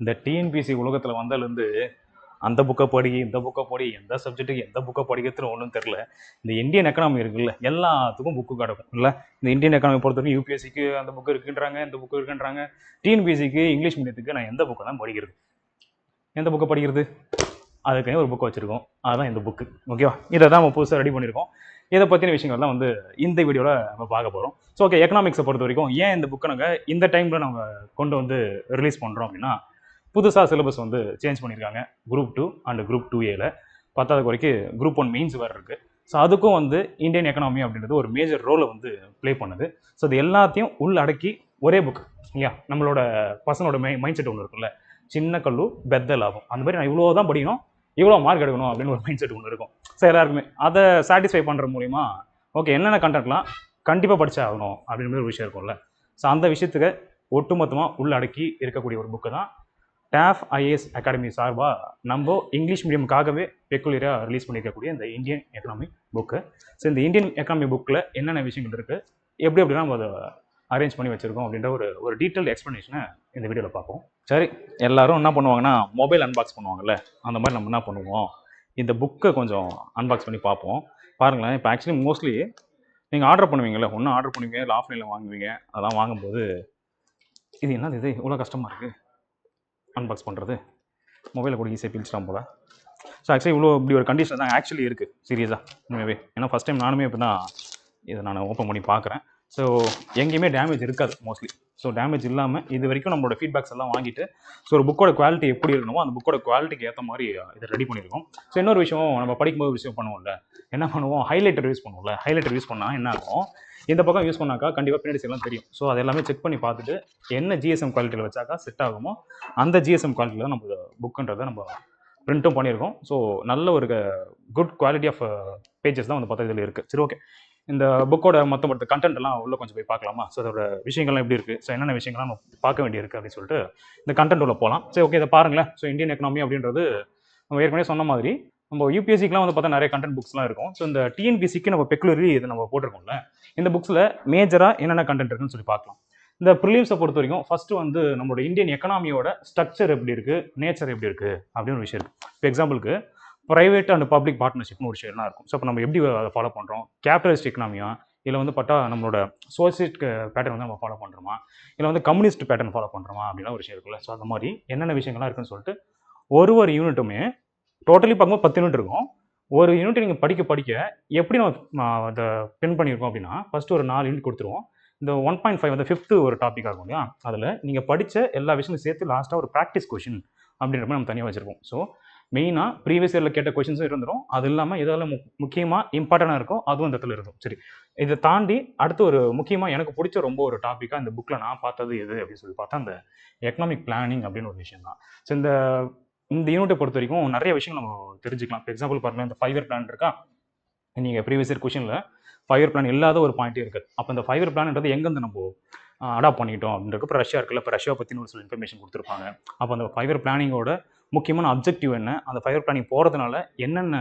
இந்த டிஎன்பிசி உலகத்தில் வந்தாலேருந்து அந்த புக்கை படி இந்த புக்கை படி எந்த சப்ஜெக்ட்டுக்கு எந்த புக்கை படிக்கிறதுன்னு ஒன்றும் தெரில. இந்த இந்தியன் எக்கனாமி இருக்குல்ல, எல்லாத்துக்கும் புக்கு கிடக்கும் இல்லை. இந்த இந்தியன் எக்கனாமி பொறுத்த வரைக்கும் யூபிஎஸ்சிக்கு அந்த புக்கு இருக்குன்றாங்க, இந்த புக்கு இருக்குன்றாங்க. டிஎன்பிசிக்கு இங்கிலீஷ் மீடியத்துக்கு நான் எந்த புக்கை தான் படிக்கிறது, எந்த புக்கை படிக்கிறது? அதுக்குன்னே ஒரு புக்கு வச்சுருக்கோம், அதுதான் இந்த புக்கு. ஓகேவா? இதை தான் நம்ம புதுசாக ரெடி பண்ணியிருக்கோம். இதை பற்றின விஷயங்கள் தான் வந்து இந்த வீடியோவில் நம்ம பார்க்க போகிறோம். ஸோ ஓகே, எக்கனாமிக்ஸை பொறுத்த வரைக்கும் ஏன் இந்த புக்கை நாங்கள் இந்த டைமில் நம்ம கொண்டு வந்து ரிலீஸ் பண்ணுறோம் அப்படின்னா, புதுசாக சிலபஸ் வந்து சேஞ்ச் பண்ணியிருக்காங்க. குரூப் 2 அண்ட் குரூப் 2A 10வது வரைக்கும் குரூப் 1 மெயின்ஸ் வேறு இருக்குது. ஸோ அதுக்கும் வந்து இந்தியன் எக்கனாமி அப்படின்றது ஒரு மேஜர் ரோலை வந்து ப்ளே பண்ணுது. ஸோ இது எல்லாத்தையும் உள்ளடக்கி ஒரே புக். ஐயா, நம்மளோட பசங்களோட மைண்ட் செட் ஒன்று இருக்குல்ல, சின்ன கல்லு பெத்த லாபம். அந்த மாதிரி நான் இவ்வளோ தான் படிக்கணும், இவ்வளோ மார்க் எடுக்கணும் அப்படின்னு ஒரு மைண்ட் செட் ஒன்று இருக்கும். ஸோ எல்லாருக்குமே அதை சாட்டிஸ்ஃபை பண்ணுற மூலிமா ஓகே என்னென்ன கண்டென்ட்லாம் கண்டிப்பாக படிச்சே ஆகணும் அப்படின்ற ஒரு விஷயம் இருக்கும்ல. ஸோ அந்த விஷயத்துக்கு ஒட்டுமொத்தமாக உள்ளடக்கி இருக்கக்கூடிய ஒரு புக்கு தான் TAF IAS அகாடமி சார்பாக நம்ம இங்கிலீஷ் மீடியமுக்காகவே பெக்குலராக ரிலீஸ் பண்ணியிருக்கக்கூடிய இந்த இந்தியன் எக்கனாமிக் புக்கு. ஸோ இந்த இந்தியன் எக்கனாமிக் புக்கில் என்னென்ன விஷயங்கள் இருக்குது, எப்படி எப்படின்னா நம்ம அதை அரேஞ்ச் பண்ணி வச்சுருக்கோம் அப்படின்ற ஒரு டீட்டெயில் எக்ஸ்ப்ளனேஷனை இந்த வீடியோவில் பார்ப்போம். சரி, எல்லாரும் என்ன பண்ணுவாங்கன்னா மொபைல் அன்பாக்ஸ் பண்ணுவாங்கல்ல, அந்த மாதிரி நம்ம என்ன பண்ணுவோம், இந்த புக்கை கொஞ்சம் அன்பாக்ஸ் பண்ணி பார்ப்போம். பாருங்களேன், இப்போ ஆக்சுவலி மோஸ்ட்லி நீங்கள் ஆர்டர் பண்ணுவீங்கள்ல, ஒன்றும் ஆர்டர் பண்ணுவீங்க இல்லை ஆஃப்லைனில் வாங்குவீங்க. அதெல்லாம் வாங்கும்போது இது என்னது, இது இவ்வளோ கஷ்டமாக இருக்குது அன்பாக்ஸ் பண்ணுறது, மொபைலில் கூட ஈஸியாக பிரிச்சிட்டான் போல். ஸோ ஆக்சுவலி இவ்வளோ இப்படி ஒரு கண்டிஷன் தான் ஆக்சுவலி இருக்குது சீரியஸாக உண்மையாகவே. ஏன்னா ஃபஸ்ட் டைம் நானுமே இப்போ தான் இதை நான் ஓப்பன் பண்ணி பார்க்குறேன். ஸோ எங்கேயுமே டேமேஜ் இருக்காது மோஸ்ட்லி. ஸோ டேமேஜ் இல்லாமல் இது வரைக்கும் நம்மளோட ஃபீட்பேக்ஸ் எல்லாம் வாங்கிட்டு ஸோ ஒரு புக்கோட குவாலிட்டி எப்படி இருக்கணுமோ அந்த புக்கோட குவாலிட்டிக்கு ஏற்ற மாதிரி இதை ரெடி பண்ணியிருக்கோம். ஸோ இன்னொரு விஷயம், நம்ம படிக்கும்போது விஷயம் பண்ணுவோம்ல, என்ன பண்ணுவோம், ஹைலைட்டர் யூஸ் பண்ணுவோம்ல. ஹைலைட்டர் யூஸ் பண்ணால் என்ன ஆகும், இந்த பக்கம் யூஸ் பண்ணாக்கா கண்டிப்பாக பின்னாடி எல்லாம் தெரியும். ஸோ அது எல்லாமே செக் பண்ணி பார்த்துட்டு என்ன ஜிஎஸ்எம் குவாலிட்டியில் வச்சாக்கா செட் ஆகுமோ அந்த ஜிஎஸ்எம் குவாலிட்டியில் தான் நம்ம புக்குன்றதை நம்ம பிரிண்ட்டும் பண்ணியிருக்கோம். ஸோ நல்ல ஒரு குட் குவாலிட்டி ஆஃப் பேஜஸ் தான் வந்து பார்த்தா இதில் இருக்குது. சரி ஓகே, இந்த புக்கோட மொத்த கண்டென்ட் எல்லாம் உள்ள கொஞ்சம் போய் பார்க்கலாமா? ஸோ அதோட விஷயங்கள்லாம் எப்படி இருக்குது, ஸோ என்னென்ன விஷயங்கள்லாம் நம்ம பார்க்க வேண்டியிருக்கு அப்படின்னு சொல்லிட்டு இந்த கண்டென்ட் உள்ள போகலாம். சரி ஓகே, இதை பாருங்களேன். ஸோ இந்தியன் எக்கனாமி அப்படின்றது நம்ம ஏற்கனவே சொன்ன மாதிரி நம்ம யூபிஎஸ்சிக்குலாம் வந்து பார்த்தா நிறைய கண்டென்ட் புக்ஸ்லாம் இருக்கும். ஸோ இந்த டிஎன்பிசிக்கு நம்ம பெக்குலரி இது நம்ம போட்டிருக்கோம்ல, இந்த புக்ஸில் மேஜராக என்னென்ன கண்டென்ட் இருக்குன்னு சொல்லி பார்க்கலாம். இந்த ப்ரிலிம்ஸை பொறுத்த வரைக்கும் ஃபஸ்ட்டு வந்து நம்மளோட இந்தியன் எக்கனாமியோட ஸ்ட்ரக்சர் எப்படி இருக்குது, நேச்சர் எப்படி இருக்குது அப்படின்னு ஒரு விஷயம் இருக்குது. இப்போ எக்ஸாம்பிளுக்கு ப்ரைவேட் அண்ட் பப்ளிக் பார்ட்னர்ஷிப்னு ஒரு விஷயம்லாம் இருக்கும். ஸோ இப்போ நம்ம எப்படி அதை ஃபாலோ பண்ணுறோம், கேபிட்டலிஸ்ட் எக்கனாமியா இல்லை வந்து பார்த்தா நம்மளோட சோசியலிஸ்ட் பேட்டர்ன் வந்து நம்ம ஃபாலோ பண்ணுறோமா, இல்லை வந்து கம்யூனிஸ்ட் பேட்டர்ன் ஃபாலோ பண்ணுறோமா அப்படின்னா ஒரு விஷயம் இருக்குல்ல. ஸோ அந்த மாதிரி என்னென்ன விஷயங்கள்லாம் இருக்குன்னு சொல்லிட்டு ஒரு யூனிட்டுமே டோட்டலி பார்க்கும்போது 10 யூனிட் இருக்கும். ஒரு யூனிட் நீங்கள் படிக்க எப்படி நம்ம அதை பின் பண்ணியிருக்கோம் அப்படின்னா, ஃபஸ்ட்டு ஒரு 4 யூனிட் கொடுத்துருவோம். இந்த 1.5 வந்து 5th ஒரு டாப்பிக்காக இருக்கும் இல்லையா, அதில் நீங்கள் படித்த எல்லா விஷயமும் சேர்த்து லாஸ்ட்டாக ஒரு ப்ராக்டிஸ் கொஷின் அப்படின்ற மாதிரி நம்ம தனியாக வச்சுருக்கோம். ஸோ மெயினாக ப்ரீவியஸ் இயரில் கேட்ட கொஷின்ஸும் இருந்துடும், அது இல்லாமல் எதெல்லாம் முக்கியமாக இம்பார்ட்டண்டாக இருக்கும் அதுவும் இந்த இடத்துல இருக்கும். சரி, இதை தாண்டி அடுத்து ஒரு முக்கியமாக எனக்கு பிடிச்ச ரொம்ப ஒரு டாப்பிக்காக இந்த புக்கில் நான் பார்த்தது எது அப்படின்னு சொல்லி பார்த்தா அந்த எக்கனாமிக் பிளானிங் அப்படின்னு ஒரு விஷயம் தான். ஸோ இந்த யூனிட்டை பொறுத்த வரைக்கும் நிறைய விஷயங்கள் நம்ம தெரிஞ்சுக்கலாம். இப்போ எக்ஸாம்பிள் பாருங்கள், இந்த 5 இயர் பிளான் இருக்கா, நீங்கள் ப்ரீவியஸ் இயர் கொஷனில் 5 இயர் பிளான் இல்லாத ஒரு பாயிண்ட்டே இருக்குது. அப்போ இந்த 5 இயர் பிளான்ன்றது எங்கேருந்து நம்ம அடாப்ட் பண்ணிட்டோம் அப்படின்றது. இப்போ ரஷ்யா இருக்குல்ல, இப்போ ரஷ்யா பற்றின ஒரு சில இன்ஃபர்மேஷன் கொடுத்துருப்பாங்க. அப்போ அந்த 5 இயர் பிளானிங்கோட முக்கியமான அப்ஜெக்டிவ் என்ன, அந்த 5 இயர் பிளானிங் போகிறதுனால என்னென்ன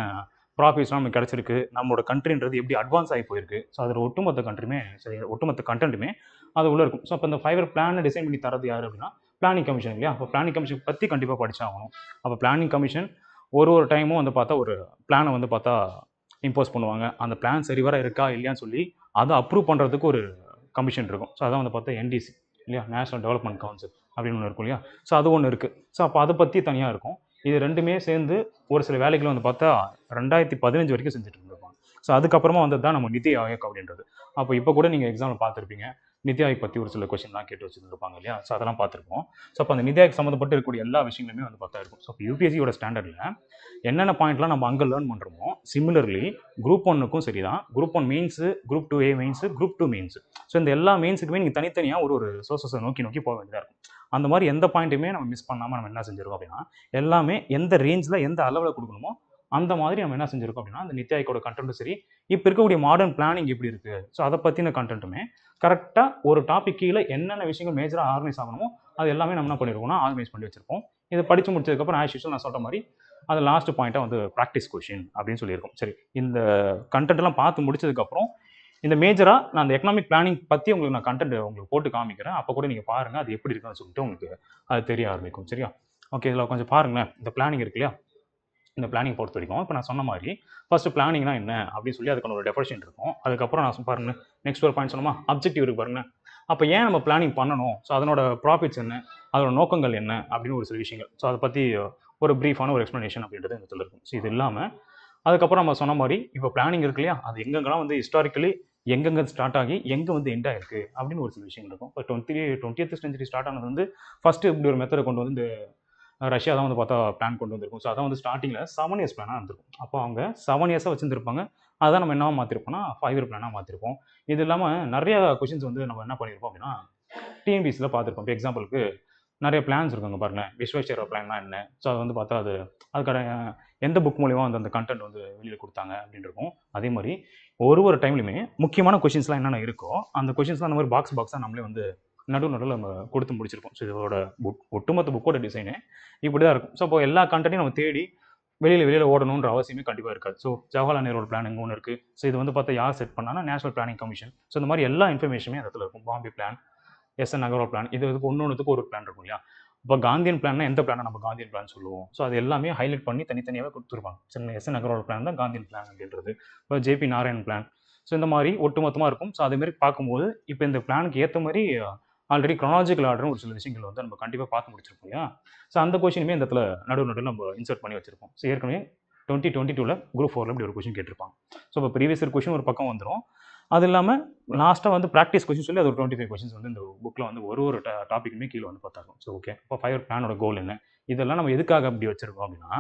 ப்ராஃபிட்ஸ்லாம் நமக்கு கிடச்சிருக்கு, நம்மளோட கண்ட்ரின்றது எப்படி அட்வான்ஸ் ஆகி போயிருக்கு. ஸோ அதில் ஒட்டுமொத்த கண்ட்ரியுமே சரி, ஒட்டுமொத்த கண்டென்ட்டுமே அது உள்ளே இருக்கும். ஸோ அப்போ இந்த 5 இயர் பிளானை டிசைன் பண்ணி தரது யார் அப்படின்னா பிளானிங் கமிஷன் இல்லையா. அப்போ பிளானிங் கமிஷன் பற்றி கண்டிப்பாக படிச்சாகணும். அப்போ பிளானிங் கமிஷன் ஒரு டைமும் வந்து பார்த்தா ஒரு பிளானை வந்து பார்த்தா இம்போஸ் பண்ணுவாங்க. அந்த பிளான் சரிவர இருக்கா இல்லையான்னு சொல்லி அதை அப்ரூவ் பண்ணுறதுக்கு ஒரு கமிஷன் இருக்கும். ஸோ அதான் வந்து பார்த்தா NDC இல்லையா, நேஷனல் டெவலப்மெண்ட் கவுன்சில் அப்படின்னு ஒன்று இருக்கும் இல்லையா. ஸோ அது ஒன்று இருக்குது. ஸோ அப்போ அதை பற்றி தனியாக இருக்கும். இது ரெண்டுமே சேர்ந்து ஒரு சில வேலைகள் வந்து பார்த்தா 2015 வரைக்கும் செஞ்சுட்டு இருந்திருப்பாங்க. ஸோ அதுக்கப்புறமா வந்து தான் நம்ம நிதி ஆயோக் அப்படின்றது. அப்போ இப்போ கூட நீங்கள் எக்ஸாம்பிள் பார்த்துருப்பீங்க, நிதி ஆயோக் பற்றி ஒரு சில கொஸ்டின்லாம் கேட்டு வச்சுருந்துருப்பாங்க இல்லையா. ஸோ அதெல்லாம் பார்த்துருப்போம். ஸோ அப்போ அந்த நிதி ஆயோக் சம்மந்தப்பட்டு இருக்கக்கூடிய எல்லா விஷயங்களுமே வந்து பார்த்தா இருக்கும். ஸோ இப்போ யூபிஎஸ்சியோட ஸ்டாண்டர்டில் என்னென்ன பாயிண்ட்லாம் நம்ம அங்கே லேர்ன் பண்ணுறோமோ சிமிலர்லி குரூப் 1க்கும் சரி தான், group 1 mains, group 2A mains, group 2 mains. So இந்த எல்லா மெயின்ஸுக்குமே நீங்கள் தனித்தனியாக ஒரு சோர்ஸஸை நோக்கி போக வேண்டியதாக இருக்கும். அந்த மாதிரி எந்த பாயிண்ட்டுமே நம்ம மிஸ் பண்ணாமல் நம்ம என்ன செஞ்சிருக்கோம் அப்படின்னா, எல்லாமே எந்த ரேஞ்சில் எந்த அளவில் கொடுக்கணுமோ அந்த மாதிரி நம்ம என்ன செஞ்சிருக்கோம் அப்படின்னா, அந்த நிதி ஆயோக்கோட கண்டென்ட்டும் சரி, இப்போ இருக்கக்கூடிய மாடர்ன் பிளானிங் எப்படி இருக்குது, ஸோ அதை பற்றின கண்டென்ட்டுமே கரெக்டாக ஒரு டாபிக் கீழே என்னென்ன விஷயங்கள் மேஜராக ஆர்கனைஸ் ஆகணுமோ அது எல்லாமே நம்ம என்ன பண்ணியிருக்கோம்னா ஆர்கனைஸ் பண்ணி வச்சிருப்போம். இதை படித்து முடிச்சதுக்கப்புறம் ஆஸ் யூஷுவல் நான் சொல்கிற மாதிரி அது லாஸ்ட் பாயிண்ட்டாக வந்து ப்ராக்டிஸ் கொஷின் அப்படின்னு சொல்லியிருக்கோம். சரி, இந்த கண்டென்ட்லாம் பார்த்து முடிச்சதுக்கப்புறம் இந்த மேஜராக நான் அந்த எக்கனாமிக் பிளானிங் பற்றி உங்களுக்கு நான் கண்டென்ட் உங்களுக்கு போட்டு காமிக்கிறேன். அப்போ கூட நீங்கள் பாருங்கள் அது எப்படி இருக்குன்னு சொல்லிட்டு உங்களுக்கு அது தெரிய ஆரம்பிக்கும். சரியா? ஓகே, இதில் கொஞ்சம் பாருங்களேன். இந்த பிளானிங் இருக்கு இல்லையா, இந்த பிளானிங் பொறுத்த வரைக்கும் இப்போ நான் சொன்ன மாதிரி ஃபர்ஸ்ட் பிளானிங்னா என்ன அப்படின்னு சொல்லி அதுக்கான ஒரு டெஃபினிஷன் இருக்கும். அதுக்கப்புறம் நான் பாருங்க நெக்ஸ்ட் ஒரு பாயிண்ட் சொன்னோமா, அப்ஜெக்டிவ் இருக்கு பாருங்க. அப்போ ஏன் நம்ம பிளானிங் பண்ணணும், ஸோ அதனோட ப்ராஃபிட்ஸ் என்ன, அதோட நோக்கங்கள் என்ன அப்படின்னு ஒரு சில விஷயங்கள், ஸோ அதை பற்றி ஒரு ப்ரீஃபான ஒரு எக்ஸ்ப்ளனேஷன் அப்படின்றது இந்த இருக்கும். ஸோ இது இல்லாமல் அதுக்கப்புறம் நம்ம சொன்ன மாதிரி இப்போ பிளானிங் இருக்கு இல்லையா, அது எங்கெங்கெல்லாம் வந்து ஹிஸ்டாரிக்கலி எங்கெங்க ஸ்டார்ட் ஆகி எங்கே வந்து எண்ட் ஆயிருக்கு அப்படின்னு ஒரு சில விஷயங்கள் இருக்கும். இப்போ 20th செஞ்சுரி ஸ்டார்ட் ஆனது வந்து ஃபர்ஸ்ட் இப்படி ஒரு மெத்தடை கொண்டு வந்து இந்த ரஷ்யா தான் வந்து பார்த்தா பிளான் கொண்டு வந்திருக்கும். ஸோ அதான் வந்து ஸ்டார்டிங்கில் 7 இயர்ஸ் பிளானாக இருந்திருக்கும். அப்போ அவங்க 7 இயர்ஸாக வச்சுருந்துருப்பாங்க. அதான் நம்ம என்னவா மாற்றிருப்போம்னா 5 இயர் பிளானாக மாற்றிருப்போம். இது இல்லாமல் நிறைய கொஷின்ஸ் வந்து நம்ம என்ன பண்ணியிருப்போம் அப்படின்னா டிஎன்பிசியில் பார்த்துருப்போம். இப்போ எக்ஸாம்பிளுக்கு நிறைய பிளான்ஸ் இருக்குங்க பாருங்கள். விஸ்வேஸ்வரா பிளான்னா என்ன, ஸோ அது வந்து பார்த்தா அதுக்கான எந்த புக் மூலியமாக வந்து அந்த கண்டென்ட் வந்து வெளியில் கொடுத்தாங்க அப்படின்னு இருக்கும். அதே மாதிரி ஒரு டைம்லையுமே முக்கியமான கொஷின்ஸ்லாம் என்னென்ன இருக்கோ அந்த கொஷின்ஸ்லாம் அந்த மாதிரி பாக்ஸாக நம்மளே வந்து நடுவில் நம்ம கொடுத்து முடிச்சிருப்போம். ஸோ இதோட ஒட்டுமொத்த புக்கோட டிசைனு இப்படி தான் இருக்கும். ஸோ இப்போ எல்லா கண்டென்ட்டையும் நம்ம தேடி வெளியில் ஓடணுன்ற அவசியமே கண்டிப்பாக இருக்காது. ஸோ ஜவஹர்லால் நேரோட பிளானிங் ஒன்று இருக்குது. ஸோ இது வந்து பார்த்தா யார் செட் பண்ணாங்கன்னா நேஷனல் பிளானிங் கமிஷன். ஸோ இந்த மாதிரி எல்லா இன்ஃபர்மேஷனுமே அந்த இடத்துல இருக்கும். Bombay plan, SN Agarwal plan, இது ஒன்றுக்கு ஒரு பிளான் இருக்கும் இல்லையா. இப்போ காந்தியன் பிளான்னா எந்த பிளானை நம்ம காந்தியன் பிளான் சொல்லுவோம். ஸோ அது எல்லாமே ஹைலைட் பண்ணி தனித்தனியாகவே கொடுத்துருப்பாங்க. சரி, எஸ்என் அகர்வால் பிளான் தான் காந்தியன் பிளான் அப்படின்றது. இப்போ ஜேபி நாராயண் பிளான். ஸோ இந்த மாதிரி ஒட்டுமொத்தமாக இருக்கும். ஸோ அதேமாதிரி பார்க்கும்போது இப்போ இந்த பிளானுக்கு ஏற்ற மாதிரி ஆல்ரெடி க்ரானாலஜிக்கல் ஆர்டர்னு ஒரு சில விஷயங்கள் வந்து நம்ம கண்டிப்பாக பார்த்து முடிச்சிருப்போம் இல்லையா. ஸோ அந்த கொஷினுமே இந்த இடத்துல நடுவில் நம்ம இன்சர்ட் பண்ணி வச்சிருப்போம். ஸோ ஏற்கனவே 2022 குரூப் 4 இப்படி ஒரு கொஷின் கேட்டிருப்பாங்க. ஸோ இப்போ ப்ரீவியஸ் இயர் கொஷின் ஒரு பக்கம் வந்துடும். அது இல்லாமல் லாஸ்ட்டாக வந்து ப்ராக்டிஸ் கொஷின் சொல்லி அது ஒரு 25 கொஷின்ஸ் வந்து இந்த புக்கில் வந்து ஒரு டாப்பிக்குமே கீழே வந்து பார்த்தாங்க. ஸோ ஓகே, இப்போ 5 பிளானோட கோல் என்ன, இதெல்லாம் நம்ம எதுக்காக அப்படி வச்சிருக்கோம் அப்படின்னா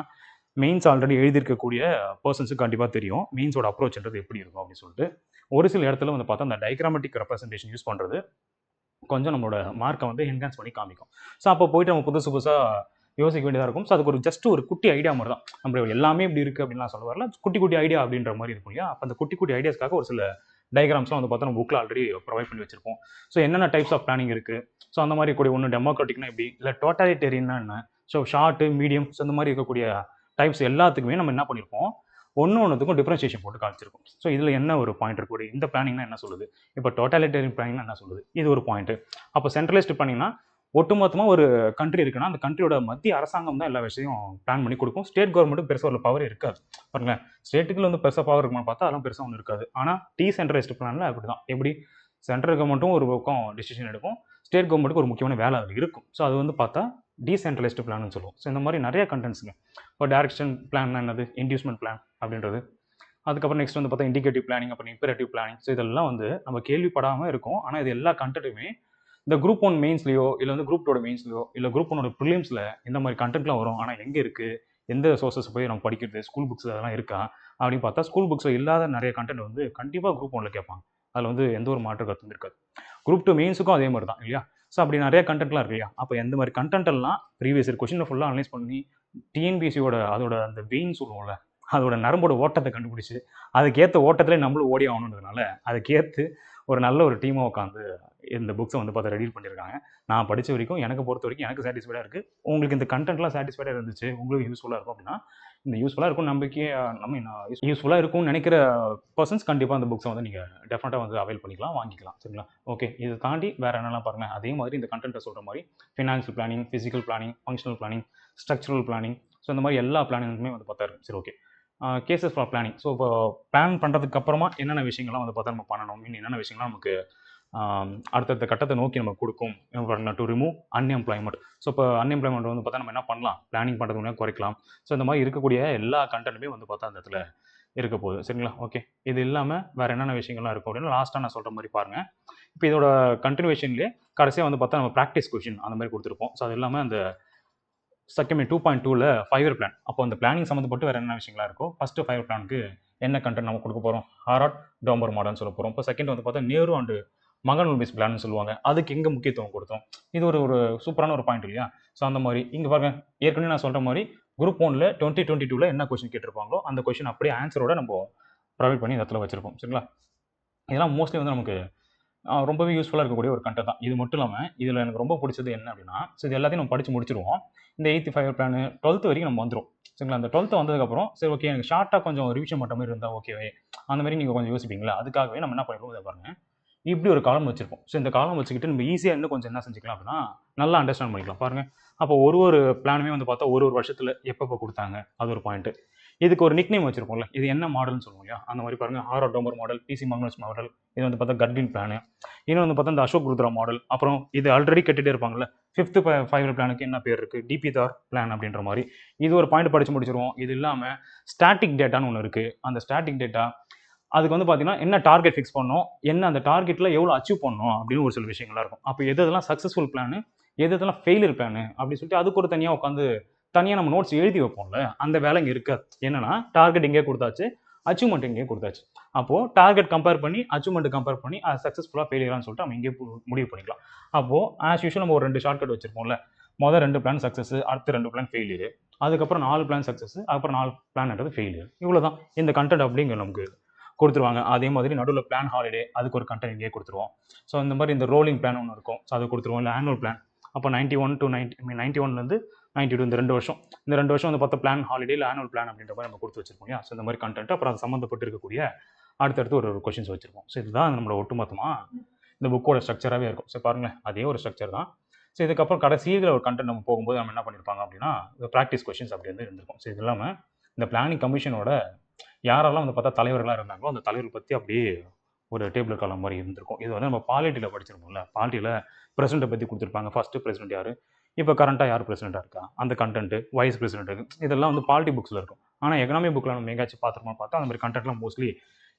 மெயின்ஸ் ஆல்ரெடி எழுதியிருக்கக்கூடிய பர்சன்ஸுக்கு கண்டிப்பாக தெரியும் மெயின்ஸோட அப்ரோச்ன்றது எப்படி இருக்கும் அப்படின்னு சொல்லிட்டு. ஒரு சில இடத்துல வந்து பார்த்தா அந்த டைக்ராமெட்டிக் ரெப்ரசன்டேஷன் யூஸ் பண்ணுறது கொஞ்சம் நம்மளோட மார்க்கை வந்து என்ஹான்ஸ் பண்ணி காமிக்கும். ஸோ அப்போ போயிட்டு நம்ம புதுசாக யோசிக்க வேண்டியதாக இருக்கும். ஸோ அதுக்கு ஒரு குட்டி ஐடியா மாதிரி தான். நம்ம எல்லாமே இப்படி இருக்குது அப்படின்லாம் சொல்ல வரல, குட்டி ஐடியா அப்படின்ற மாதிரி இருக்கும் இல்லையா. அப்போ அந்த குட்டி ஐடியாஸ்க்காக ஒரு சில டயக்ராம்ஸ்லாம் வந்து பார்த்தா நம்ம புக்கில் ஆல்ரெடி ப்ரொவைட் பண்ணி வச்சிருப்போம். ஸோ என்னென்ன டைப்ஸ் ஆஃப் பிளானிங் இருக்குது, ஸோ அந்த மாதிரி கூடிய ஒன்று டெமோக்ராட்டிக்னா எப்படி, இல்லை டோட்டாலிட்டேரியன்னா என்ன, ஸோ ஷார்ட்டு மீடியம், ஸோ இந்த மாதிரி இருக்கக்கூடிய டைப்ஸ் எல்லாத்துக்குமே நம்ம என்ன பண்ணியிருப்போம், ஒன்றுத்துக்கும் டிஃபரன்ஷியேஷன் போட்டு காமிச்சிருக்கும். ஸோ இதில் என்ன ஒரு பாயிண்ட் இருக்கக்கூடிய இந்த பிளானிங்னா என்ன சொல்லுது, இப்போ டோட்டாலிட்டேரியன் பிளானிங்னா என்ன சொல்லுது, இது ஒரு பாயிண்ட். அப்போ சென்ட்ரலைஸ்டு பிளானிங்னா ஒட்டுமொத்தமாக ஒரு கண்ட்ரி இருக்குன்னா அந்த கண்ட்ரியோட மத்திய அரசாங்கம் தான் எல்லா விஷயம் பிளான் பண்ணி கொடுக்கும். ஸ்டேட் கவர்மெண்ட்டுக்கு பெருசாக ஒரு பவர் இருக்காது. பாருங்களேன், ஸ்டேட்டுக்குள்ள வந்து பெருசாக பவர் இருக்குமான்னு பார்த்தா அதெல்லாம் பெருசாக ஒன்றும் இருக்காது. ஆனால் டீசென்ட்ரலைஸ்டு பிளானில் அப்படி தான். எப்படி சென்ட்ரல் கவர்மெண்ட்டும் ஒரு பக்கம் டிசிஷன் எடுக்கும், ஸ்டேட் கவர்மெண்ட்டுக்கு ஒரு முக்கியமான வேலை அது இருக்கும். ஸோ அது வந்து பார்த்தா டீசென்ட்ரலைஸ்டு பிளான்னு சொல்லுவோம். ஸோ இந்த மாதிரி நிறைய கண்டென்ட்ஸுங்க. இப்போ டைரக்ஷன் பிளான் என்னது, இன்டியூஸ்மெண்ட் பிளான் அப்படின்றது. அதுக்கப்புறம் நெக்ஸ்ட் வந்து பார்த்தா இண்டிகேட்டிவ் பிளானிங், அப்புறம் இம்பரேட்டிவ் பிளானிங். ஸோ இதெல்லாம் வந்து நம்ம கேள்விப்படாமல் இருக்கும். ஆனால் இது எல்லா கண்டென்ட்டுமே இந்த குரூப் 1 மெயின்ஸ்லையோ இல்லை வந்து குரூப் 2 மெயின்ஸ்லையோ இல்லை குரூப் 1 ப்ரிலிம்ஸில் இந்த மாதிரி கண்டென்ட்லாம் வரும். ஆனால் எங்கே இருக்குது, எந்த சோர்சஸ் போய் நம்ம படிக்கிறது, ஸ்கூல் புக்ஸ் அதெல்லாம் இருக்கா அப்படின்னு பார்த்தா ஸ்கூல் புக்ஸில் இல்லாத நிறைய கண்டென்ட் வந்து கண்டிப்பாக குரூப் 1 கேட்பாங்க. அதில் வந்து எந்த ஒரு மாற்று கருத்தும் இருக்காது. குரூப் 2 மெயின்ஸுக்கும் அதே மாதிரி தான் இல்லையா. ஸோ அப்படி நிறைய கண்டென்ட்லாம் இருக்கு இல்லையா. அப்போ எந்த மாதிரி கண்டென்ட் எல்லாம் ப்ரீவியஸ் இயர் கொஷினை ஃபுல்லாக அனலைஸ் பண்ணி டிஎன்பிசியோட அதோட அந்த வெயின் சொல்லுவோம்ல, அதோட நரம்போட ஓட்டத்தை கண்டுபிடிச்சி அதுக்கேற்ற ஓட்டத்திலே நம்மளும் ஓடி ஆகணுன்றதுனால அதுக்கேற்று ஒரு நல்ல ஒரு டீமாக உட்காந்து இந்த புக்ஸை வந்து பார்த்தா ரெடி பண்ணியிருக்காங்க. நான் படித்த வரைக்கும் எனக்கு பொறுத்த வரைக்கும் எனக்கு சாட்டிஸ்ஃபைடாக இருக்குது. உங்களுக்கு இந்த கண்டென்ட்லாம் சாட்டிஸ்ஃபைடாக இருந்துச்சு, உங்களுக்கு யூஸ்ஃபுல்லாக இருக்கும் அப்படின்னா இந்த யூஸ்ஃபுல்லாக இருக்கும் யூஸ்ஃபுல்லாக இருக்கும்னு நினைக்கிற பர்சன்ஸ் கண்டிப்பாக அந்த புக்ஸை வந்து நீங்கள் டெஃபினட்டாக வந்து அவைல் பண்ணிக்கலாம், வாங்கிக்கலாம். சரிங்களா? ஓகே, இதை தாண்டி வேறு என்னெல்லாம் பாருங்கள். அதே மாதிரி இந்த கண்டென்ட்டை சொல்கிற மாதிரி financial planning, physical planning, functional planning, structural planning, so இந்த மாதிரி எல்லா பிளானிங்குமே வந்து பார்த்தா இருக்கும். சரி, okay. Cases for planning. So இப்போ பிளான் பண்ணுறதுக்கு அப்புறமா என்னென்ன விஷயங்கள்லாம் வந்து பார்த்தா நம்ம பண்ணணும், என்னென்ன விஷயங்கள்லாம் நமக்கு அடுத்தடுத்த கட்டத்தை நோக்கி நம்ம கொடுக்கும் டு ரிமூவ் அன்எம்ப்ளாய்மெண்ட். ஸோ இப்போ அன்எம்ப்ளாய்மெண்ட் வந்து பார்த்தா நம்ம என்ன பண்ணலாம், பிளானிங் பண்ணுறது முன்னாடி குறைக்கலாம். ஸோ இந்த மாதிரி இருக்கக்கூடிய எல்லா கண்டென்ட்டுமே வந்து பார்த்தா அந்த இடத்துல இருக்க போகுது. சரிங்களா? ஓகே, இது இல்லாமல் வேறு என்னென்ன விஷயங்கள்லாம் இருக்கும் அப்படின்னு லாஸ்ட்டாக நான் சொல்கிற மாதிரி பாருங்கள். இப்போ இதோட கண்டினியூஷன்லேயே கடைசியாக வந்து பார்த்தா நம்ம ப்ராக்டிஸ் கொஷின் அந்த மாதிரி கொடுத்துருப்போம். ஸோ அது இல்லாமல் அந்த செகண்ட் 2.2ல 5 இயர் பிளான். அப்போ அந்த பிளானிங் சம்மந்தப்பட்டு வேறு என்ன விஷயங்களா இருக்கும். ஃபஸ்ட்டு 5 இயர் பிளானுக்கு என்ன கண்டென்ட் நம்ம கொடுக்க போகிறோம், ஹாராட் டோம்பர் மாடல்னு சொல்ல போகிறோம். இப்போ செகண்ட் வந்து பார்த்தா நேரு அண்டு மகன் பேஸ் பிளான்னு சொல்லுவாங்க, அதுக்கு எங்கே முக்கியத்துவம் கொடுத்தோம். இது ஒரு சூப்பரான ஒரு பாயிண்ட் இல்லையா. ஸோ அந்த மாதிரி இங்கே பாருங்க, ஏற்கனவே நான் சொல்கிற மாதிரி குரூப் 1ல 2022ல என்ன கொஸ்டின் கேட்டிருப்பாங்களோ அந்த கொஸ்டின் அப்படியே ஆன்சரோட நம்ம ப்ரொவைட் பண்ணி இந்த இடத்துல வச்சிருப்போம். சரிங்களா? இதெல்லாம் மோஸ்ட்லி வந்து நமக்கு ரொம்பவே யூஸ்ஃபுல்லாக இருக்கக்கூடிய ஒரு கண்டென்ட் தான். இது மட்டும் இல்லாமல் இதில் எனக்கு ரொம்ப பிடிச்சது என்ன அப்படின்னா, ஸோ இது எல்லாத்தையும் நம்ம படித்து முடிச்சிருவோம். இந்த 8th 5 இயர் பிளான் 12th வரைக்கும் நம்ம வந்துடும். சரிங்களா? அந்த 12th வந்ததுக்கப்புறம் சரி ஓகே எனக்கு ஷார்ட்டாக கொஞ்சம் ரிவிஷன் பண்ணுற மாதிரி இருந்தால் ஓகேவே அந்த மாதிரி நீங்கள் கொஞ்சம் யோசிப்பீங்களா? அதுக்காகவே நம்ம என்ன பண்ணிடுவோம், இதை பாருங்க இப்படி ஒரு காலம் வச்சிருப்போம். ஸோ இந்த காலம் வச்சுக்கிட்டு நம்ம ஈஸியாக இன்னும் கொஞ்சம் என்ன செஞ்சுக்கலாம் அப்படின்னா நல்லா அண்டர்ஸ்டாண்ட் பண்ணிக்கலாம். பாருங்க அப்போ ஒரு பிளானுமே வந்து பார்த்தா ஒரு வருஷத்தில் எப்பப்போ கொடுத்தாங்க அது ஒரு பாயிண்ட். இதுக்கு ஒரு நிக்நேம் வச்சிருப்போம்ல, இது என்ன மாடல்னு சொல்லுவோம் இல்லையா? அந்த மாதிரி பாருங்க ஆர் டோமர் மாடல், பிசி மங்கனஸ் மாடல், இது வந்து பார்த்தா கட்லின் பிளான், இன்னும் வந்து பார்த்தா இந்த அசோக் ருத்ரா மாடல். அப்புறம் இது ஆல்ரெடி கேட்டுட்டே இருப்பாங்கல்ல 5th 5 இயர் பிளானுக்கு என்ன பேர் இருக்கு, டிபி தார் பிளான் அப்படின்ற மாதிரி இது ஒரு பாயிண்ட் படிச்சு முடிச்சிருவோம். இது இல்லாமல் ஸ்டாட்டிக் டேட்டான்னு ஒன்று இருக்கு. அந்த ஸ்டாட்டிக் டேட்டா அதுக்கு வந்து பார்த்தீங்கன்னா என்ன டார்கெட் ஃபிக்ஸ் பண்ணணும், என்ன அந்த டார்கெட்டில் எவ்வளோ அச்சீவ் பண்ணணும் அப்படின்னு ஒரு சில விஷயங்கள்லாம் இருக்கும். அப்போ எதெல்லாம் சக்ஸஸ்ஃபுல் பிளான், எதெல்லாம் ஃபெயிலியர் பிளான் அப்படின்னு சொல்லிட்டு அதுக்கு ஒரு தனியாக உட்காந்து தனியாக நம்ம நோட்ஸ் எழுதி வைப்போம்ல, அந்த வேலை இங்கே இருக்காது. என்னன்னா டார்கெட் இங்கே கொடுத்தாச்சு, அச்சீவ்மெண்ட் இங்கே கொடுத்தாச்சு. அப்போது டார்கெட் கம்பேர் பண்ணி அச்சீவ்மெண்ட் கம்பேர் பண்ணி அது சக்ஸஸ்ஃபுல்லாக ஃபெயிலியரான்னு சொல்லிட்டு நம்ம இங்கே முடிவு பண்ணிக்கலாம். அப்போது ஆஸ் யூஷுவல் நம்ம ஒரு 2 ஷார்ட்கட் வச்சிருப்போம்ல, மொதல் 2 பிளான் சக்ஸஸ், அடுத்த 2 பிளான் ஃபெயிலியர், அதுக்கப்புறம் 4 பிளான் சக்ஸஸ், அப்புறம் 4 பிளான்ன்றது ஃபெயிலியர். இவ்வளோ தான் இந்த கண்டென்ட் அப்படிங்க நமக்கு கொடுத்துருவாங்க. அதே மாதிரி நடுவில் பிளான் ஹாலிடே அதுக்கு ஒரு கண்டென்ட் இங்கே கொடுத்துருவோம். ஸோ இந்த மாதிரி இந்த ரோலிங் பிளான் ஒன்று இருக்கும், ஸோ அதை கொடுத்துருவோம். இல்லை ஆனுவல் பிளான் அப்போ 91 to 91லேருந்து 92 இந்த 2 வருஷம், இந்த 2 வருஷம் வந்து பார்த்தா பிளான் ஹாலிடே இல்லை ஆனுவல் பிளான் அப்படின்ற மாதிரி நம்ம கொடுத்து வச்சிருப்போம். ஸோ இந்த மாதிரி கண்டென்ட் அப்புறம் அது சம்மந்தப்பட்டு இருக்கக்கூடிய அடுத்தடுத்து ஒரு கொஷின்ஸ் வச்சிருப்போம். ஸோ இதுதான் நம்மளோட ஒட்டுமொத்தமாக இந்த புக்கோட ஸ்ட்ரக்சராகவே இருக்கும். ஸோ பாருங்களேன் அதே ஒரு ஸ்ட்ரக்சர் தான். ஸோ இதுக்கப்புறம் கடைசியில் ஒரு கண்டென்ட் நம்ம போகும்போது நம்ம என்ன பண்ணியிருப்பாங்க அப்படின்னா ப்ராக்டிஸ் கொஷின்ஸ் அப்படி வந்து இருந்திருக்கும். ஸோ இது இல்லாமல் இந்த பிளானிங் கமிஷனோட யாரெல்லாம் வந்து பார்த்தா தலைவர்களாக இருந்தாங்களோ அந்த தலைவர் பற்றி அப்படியே ஒரு டேபிள் காலம் மாதிரி இருந்திருக்கும். இது வந்து நம்ம பாலிட்டியில் படிச்சிருப்போம்ல, பாலிட்டியில் பிரசிடென்ட்டை பற்றி கொடுத்துருப்பாங்க. ஃபர்ஸ்ட் பிரசிடென்ட் யார், இப்போ கரண்ட்டாக யார் பிரசிடென்ட்டாக இருக்கா, அந்த கண்டென்ட், வைஸ் பிரசிடென்ட், இதெல்லாம் வந்து பாலிட்டி புக்ஸில் இருக்கும். ஆனால் எக்கனாமிக் புக்கில் நம்ம எங்கேயாச்சும் பார்த்துருக்கோம் பார்த்தா அந்த மாதிரி கண்டென்ட்லாம் மோஸ்ட்லி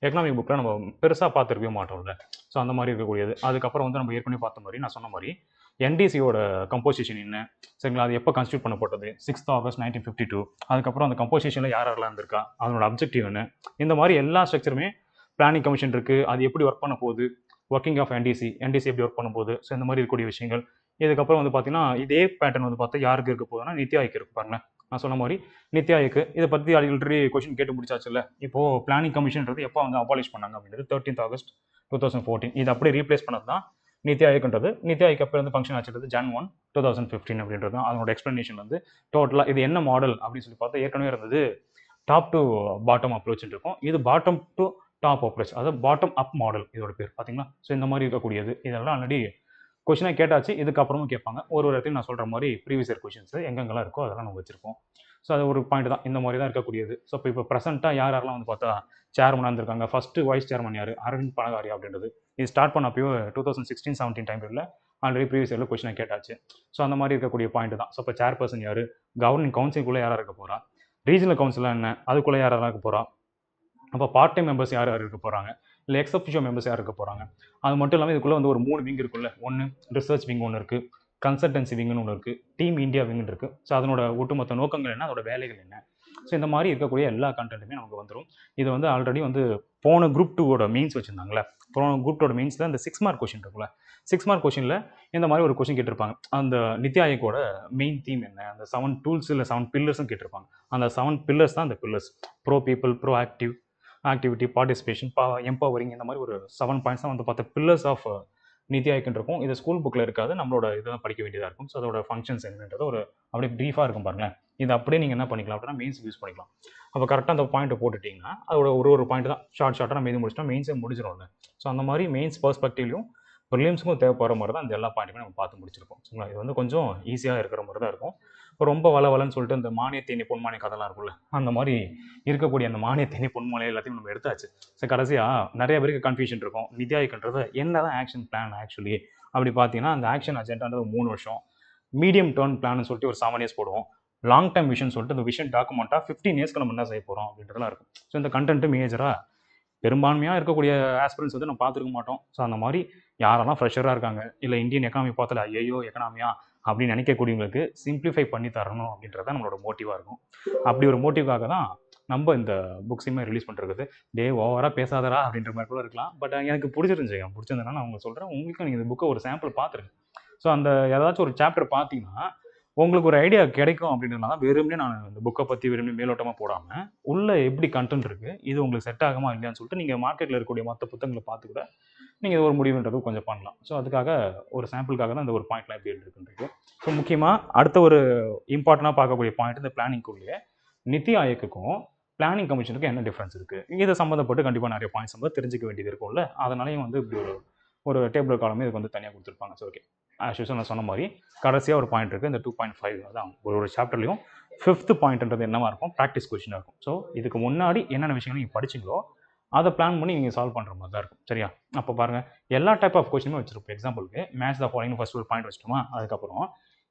எக்கனாமிக் புக்கில் நம்ம பெருசாக பார்த்துருக்கவே மாட்டோம்ல. ஸோ அந்த மாதிரி இருக்கக்கூடியது. அதுக்கப்புறம் வந்து நம்ம ஏற்கனவே பார்த்த மாதிரி நான் சொன்ன மாதிரி என்டிசியோட கம்போசிஷன் என்ன, சரிங்களா? அது எப்போ கான்ஸ்டியூட் பண்ணப்பட்டது, 6th August 1952. அதுக்கப்புறம் அந்த கம்போசிஷனில் யாரெல்லாம் இருந்திருக்கா, அதனோட அப்ஜெக்டிவ் என்ன, இந்த மாதிரி எல்லா ஸ்ட்ரக்சருமே பிளானிங் கமிஷன் இருக்குது, அது எப்படி ஒர்க் பண்ண போகுது, ஒர்க்கிங் ஆஃப் என்டிசி எப்படி ஒர்க் பண்ண போகுது, ஸோ இந்த மாதிரி இருக்கக்கூடிய விஷயங்கள். இதுக்கப்புறம் வந்து பார்த்தீங்கன்னா இதே பேட்டர்ன் வந்து பார்த்தா யாருக்கு இருக்க போகுதுன்னா நித்தி ஆயோக் இருக்கு பாருங்க. நான் சொன்ன மாதிரி நித்தி ஆயோக் இதை பற்றி ஆல்ரெடி கொஸ்டின் கேட்டு முடிச்சாச்சு இல்லை. இப்போது பிளானிங் கமிஷன்றது எப்போ வந்து அபாலிஷ் பண்ணாங்க அப்படின்றது 13th August 2014. இது அப்படியே ரீப்ளேஸ் பண்ணது தான் நித்தி ஆயோக்ன்றது. நித்தி ஆயோக் அப்போ வந்து ஃபங்க்ஷன் ஆச்சுன்றது Jan 1, 2015 அப்படின்றது தான் அதனோட எக்ஸ்பிளனேஷன் வந்து டோட்டலாக. இது என்ன மாடல் அப்படின்னு சொல்லி பார்த்தா ஏற்கனவே இருந்தது டாப் டு பாட்டம் அப்ரோச் இருக்கும். இது பாட்டம் டு டாப் அப்ரோச், அதாவது பாட்டம் அப் மாடல் இதோட பேர் பார்த்தீங்களா. ஸோ இந்த மாதிரி இருக்கக்கூடியது இதெல்லாம் ஆல்ரெடி கொஷினாக கேட்டாச்சு. இதுக்கப்புறமும் கேட்பாங்க. ஒரு இடத்தையும் நான் சொல்கிற மாதிரி ப்ரீவியஸ் இயர் கொஷின்ஸ் எங்கெங்கெல்லாம் இருக்கோ அதெல்லாம் நம்ம வச்சிருப்போம். ஸோ அது ஒரு பாயிண்ட் தான், இந்த மாதிரி தான் இருக்கக்கூடியது. ஸோ இப்போ ப்ரெசென்ட்டாக யாரெல்லாம் வந்து பார்த்தா சேர்மனாக இருந்திருக்காங்க, ஃபர்ஸ்ட் வைஸ் சேர்மன் யார், அரவிந்த் பனகாரியா அப்படின்றது. இது ஸ்டார்ட் பண்ணப்போ 2016-17 டைம் பீரியடில் ஆல்ரெடி ப்ரீவியஸ் இயரில் கொஷினாக கேட்டாச்சு. ஸோ அந்த மாதிரி இருக்கக்கூடிய பாயிண்ட் தான். ஸோ இப்போ சேர்பர்சன் யார், கவர்னிங் கவுன்சிலுக்குள்ளே யாராக இருக்க போகிறா, ரீஜனல் கவுன்சிலாக என்ன அதுக்குள்ளே யாரெல்லாம் இருக்க போகிறா, அப்போ பார்ட் டைம் மெம்பர்ஸ் யார் யார் இருக்க போகிறாங்க, இல்லை எக்ஸ் அஃபிஷியோ மெம்பர்ஸ் யார் இருக்க போகிறாங்க. அது மட்டும் இல்லாமல் இதுக்குள்ளே வந்து ஒரு 3 விங் இருக்குல்ல, ஒன்று ரிசர்ச் விங் ஒன்று இருக்குது, கன்சல்டன்சி விங்னு ஒன்று இருக்குது, டீம் இந்தியா விங்னு இருக்குது. ஸோ அதனோட ஒட்டுமொத்த நோக்கங்கள் என்ன, அதோட வேலைகள் என்ன, ஸோ இந்த மாதிரி இருக்கக்கூடிய எல்லா கண்டென்ட்டுமே நமக்கு வந்துடும். இது வந்து ஆல்ரெடி வந்து போன குரூப் 2வோட மெயின்ஸ் வச்சுருந்தாங்களே, போன குரூப் 2வோட மெயின்ஸில் அந்த 6 மார்க் கொஷின் இருக்குல்ல, 6 மார்க் கொஷினில் இந்த மாதிரி ஒரு கொஷின் கேட்டிருப்பாங்க. அந்த நித்தி ஆயோக்கோட மெயின் தீம் என்ன, அந்த 7 டூல்ஸ் இல்லை 7 பில்லர்ஸும் கேட்டிருப்பாங்க. அந்த 7 பில்லர்ஸ் தான் அந்த pillars. Bro people, bro activity, participation, empowering, இந்த மாதிரி ஒரு 7 பாயிண்ட்ஸ் தான் வந்து பார்த்த பில்லர்ஸ் ஆஃப் நித்தி ஆயோக்னு இருக்கும். இது ஸ்கூல் புக்கில் இருக்காது, நம்மளோட இதெல்லாம் படிக்க வேண்டியதாக இருக்கும். ஸோ அதோட ஃபங்க்ஷன்ஸ் என்னன்றது ஒரு அப்படியே ப்ரீஃபாக இருக்கும் பாருங்களேன். இது அப்படியே நீங்கள் என்ன பண்ணிக்கலாம் அப்படின்னா மெயின்ஸ் யூஸ் பண்ணிக்கலாம். அப்போ கரெக்டாக அந்த பாயிண்ட்டை போட்டுட்டிங்கன்னா அதோட ஒரு பாயிண்ட் தான் ஷார்ட்டாக நம்ம இது முடிச்சிட்டோம், மெயின்ஸே முடிச்சிடும்ல. ஸோ அந்த மாதிரி மெயின்ஸ் பர்ஸ்பெக்டிவ்லையும் ப்ரிலிம்ஸுக்கும் தேவைப்படுற மாதிரி தான் இந்த எல்லா பாயிண்ட்டுமே நம்ம பார்த்து முடிச்சிருக்கோம். சரிங்களா? இது வந்து கொஞ்சம் ஈஸியாக இருக்கிற மாதிரி தான் இருக்கும். இப்போ ரொம்ப வளவலன்னு சொல்லிட்டு இந்த மானிய தேனி பொன்மானிய கதைலாம் இருக்குல்ல, அந்த மாதிரி இருக்கக்கூடிய அந்த மானிய தேனி பொன்மானிய எல்லாத்தையும் நம்ம எடுத்தாச்சு. ஸோ கடைசியாக நிறைய பேருக்கு கன்ஃபியூஷன் இருக்கும், நிதி ஆயோக்ன்றது என்ன தான் ஆக்ஷன் பிளான் ஆக்சுவலி அப்படி பார்த்தீங்கன்னா அந்த ஆக்ஷன் அஜெண்டான்றது 3 வருஷம், மீடியம் டேர்ம் பிளான்னு சொல்லிட்டு ஒரு 7 இயர்ஸ் போடுவோம், லாங் டைம் விஷன் சொல்லிட்டு அந்த விஷன் டாக்குமெண்ட்டாக 15 இயர்ஸ்க்கு நம்ம என்ன செய்ய போகிறோம் அப்படின்றதுலாம் இருக்கும். ஸோ இந்த கண்டென்ட்டு மேஜராக பெரும்பான்மையாக இருக்கக்கூடிய ஆஸ்பிரன்ஸ் வந்து நம்ம பார்த்துருக்க மாட்டோம். ஸோ அந்த மாதிரி யாரெல்லாம் ஃப்ரெஷராக இருக்காங்க, இல்லை இந்தியன் எக்கானமி பார்த்துல ஐயோ எக்கனாமியா அப்படின்னு நினைக்கக்கூடியவங்களுக்கு சிம்பிளிஃபை பண்ணி தரணும் அப்படின்றது தான் நம்மளோட மோட்டிவாக இருக்கும். அப்படி ஒரு மோட்டிவாக தான் நம்ம இந்த புக்ஸையுமே ரிலீஸ் பண்ணுறது. ஓவராக பேசாதரா அப்படின்ற மாதிரி கூட இருக்கலாம். பட் எனக்கு பிடிச்சிருந்ததுன்னா நான் உங்களுக்கு சொல்கிறேன், உங்களுக்கும் நீங்கள் இந்த புக்கை ஒரு சாம்பிள் பார்த்துருங்க. ஸோ அந்த ஏதாச்சும் ஒரு சாப்டர் பார்த்தீங்கன்னா உங்களுக்கு ஒரு ஐடியா கிடைக்கும் அப்படின்றதுனால தான் வெறுமனே நான் இந்த புக்கை பற்றி வெறுமனே மேலோட்டமாக போடாமல் உள்ள எப்படி கண்டென்ட் இருக்குது, இது உங்களுக்கு செட் ஆகுமா இல்லையான்னு சொல்லிட்டு நீங்கள் மார்க்கெட்டில் இருக்கக்கூடிய மற்ற புத்தகங்களை பார்த்து கூட நீங்கள் ஒரு முடிவுன்றது கொஞ்சம் பண்ணலாம். ஸோ அதுக்காக ஒரு சாம்பிளுக்காக தான் இந்த ஒரு பாயிண்ட்லாம் எப்படி இருக்குன்றது. ஸோ முக்கியமாக அடுத்த ஒரு இம்பார்ட்டண்டாக பார்க்கக்கூடிய பாயிண்ட் இந்த பிளானிங்குள்ளேயே நித்தி ஆயோக்குக்கும் பிளானிங் கமிஷனுக்கும் என்ன டிஃப்ரென்ஸ் இருக்குது, இதை சம்மந்தப்பட்டு கண்டிப்பாக நிறைய பாயிண்ட்ஸ் நம்ம தெரிஞ்சுக்க வேண்டியது இருக்கும்ல. அதனாலையும் வந்து இப்படி ஒரு டேபிள் காலமே இதுக்கு வந்து தனியாக கொடுத்துருப்பாங்க. ஸோ ஓகே, ஆஸ் யூஸ்வல் நான் சொன்ன மாதிரி கடைசியாக ஒரு பாயிண்ட் இருக்குது, இந்த 2.5 தான் ஒரு சாப்டர்லையும் 5th பாயிண்ட்ன்றது என்னவா இருக்கும், ப்ராக்டிஸ் கொஸ்டினாக இருக்கும். ஸோ இதுக்கு முன்னாடி என்னென்ன விஷயங்கள் நீங்கள் படிச்சிங்களோ அதை பிளான் பண்ணி நீங்கள் சால்வ் பண்ணுற மாதிரி தான் இருக்கும். சரியா? அப்போ பாருங்கள், எல்லா டைப் ஆஃப் கொஸ்டினுமே வச்சிருப்போம். எக்ஸாம்பிளுக்கு மேட்ச் த ஃபாலோயிங் ஃபர்ஸ்ட் ஒரு பாயிண்ட் வச்சிட்டோமா, அதுக்கப்புறம்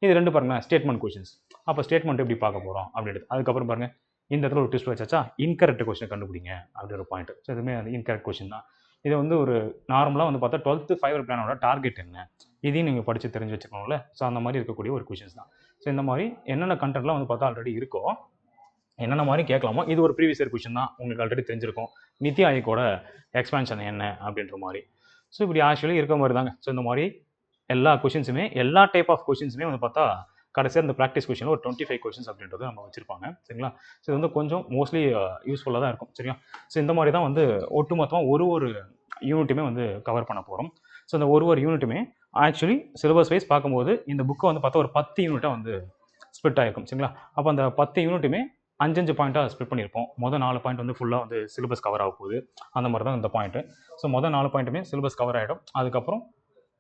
இது 2 பாருங்கள் ஸ்டேட்மெண்ட் கொஸ்டின்ஸ். அப்போ ஸ்டேட்மெண்ட் எப்படி பார்க்க போகிறோம் அப்படின்றது. அதுக்கப்புறம் பாருங்கள், இந்த இடத்துல ஒரு ட்விஸ்ட் வச்சாச்சா, இன்கரெக்ட் கொஸ்டின் கண்டுபிடிங்க அப்படின்ற ஒரு பாயிண்ட். ஸோ இதுவுமே அது இன்கரெக்ட் கொஸ்டின் தான். இது வந்து ஒரு நார்மலாக வந்து பார்த்தா 12th 5 பிளானோட டார்கெட் என்ன, இதையும் நீங்கள் படித்து தெரிஞ்சு வச்சுக்கணும்ல. ஸோ அந்த மாதிரி இருக்கக்கூடிய ஒரு கொஷின்ஸ் தான். ஸோ இந்த மாதிரி என்னென்ன கண்டென்ட்லாம் வந்து பார்த்தா ஆல்ரெடி இருக்கோ, என்னென்ன மாதிரி கேட்கலாமோ, இது ஒரு ப்ரீவியஸ் இயர் கொஷின் தான், உங்களுக்கு ஆல்ரெடி தெரிஞ்சிருக்கும். நித்தி ஆயோக்கோட எக்ஸ்பான்ஷன் என்ன அப்படின்ற மாதிரி. ஸோ இப்படி ஆக்சுவலி இருக்க மாதிரி தாங்க. ஸோ இந்த மாதிரி எல்லா கொஷின்ஸுமே, எல்லா டைப் ஆஃப் கொஷின்ஸுமே வந்து பார்த்தா கடைசியாக இந்த ப்ராக்டிஸ் கொஷினில் ஒரு 25 கொஷின்ஸ் அப்படின்றது நம்ம வச்சிருப்பாங்க. சரிங்களா? ஸோ இது வந்து கொஞ்சம் மோஸ்ட்லி யூஸ்ஃபுல்லாக தான் இருக்கும். சரியா? ஸோ இந்த மாதிரி தான் வந்து ஒட்டுமொத்தமாக ஒரு யூனிட்டுமே வந்து கவர் பண்ண போகிறோம். ஸோ இந்த ஒரு யூனிட்டுமே ஆக்சுவலி சிலபஸ் வைஸ் பார்க்கும்போது இந்த புக்கை வந்து பார்த்தா ஒரு 10 யூனிட்டாக வந்து ஸ்ப்ளிட் ஆகிருக்கும். சரிங்களா? அப்போ அந்த 10 யூனிட்டுமே 5 பாயிண்ட்டாக ஸ்ப்ளிட் பண்ணியிருப்போம். மொதல் 4 பாயிண்ட் வந்து ஃபுல்லாக வந்து சிலபஸ் கவர் ஆக போகுது. அந்த மாதிரி தான் இந்த பாயிண்ட்டு. ஸோ மொதல் 4 பாயிண்ட்டுமே சிலபஸ் கவர் ஆகிடும். அதுக்கப்புறம்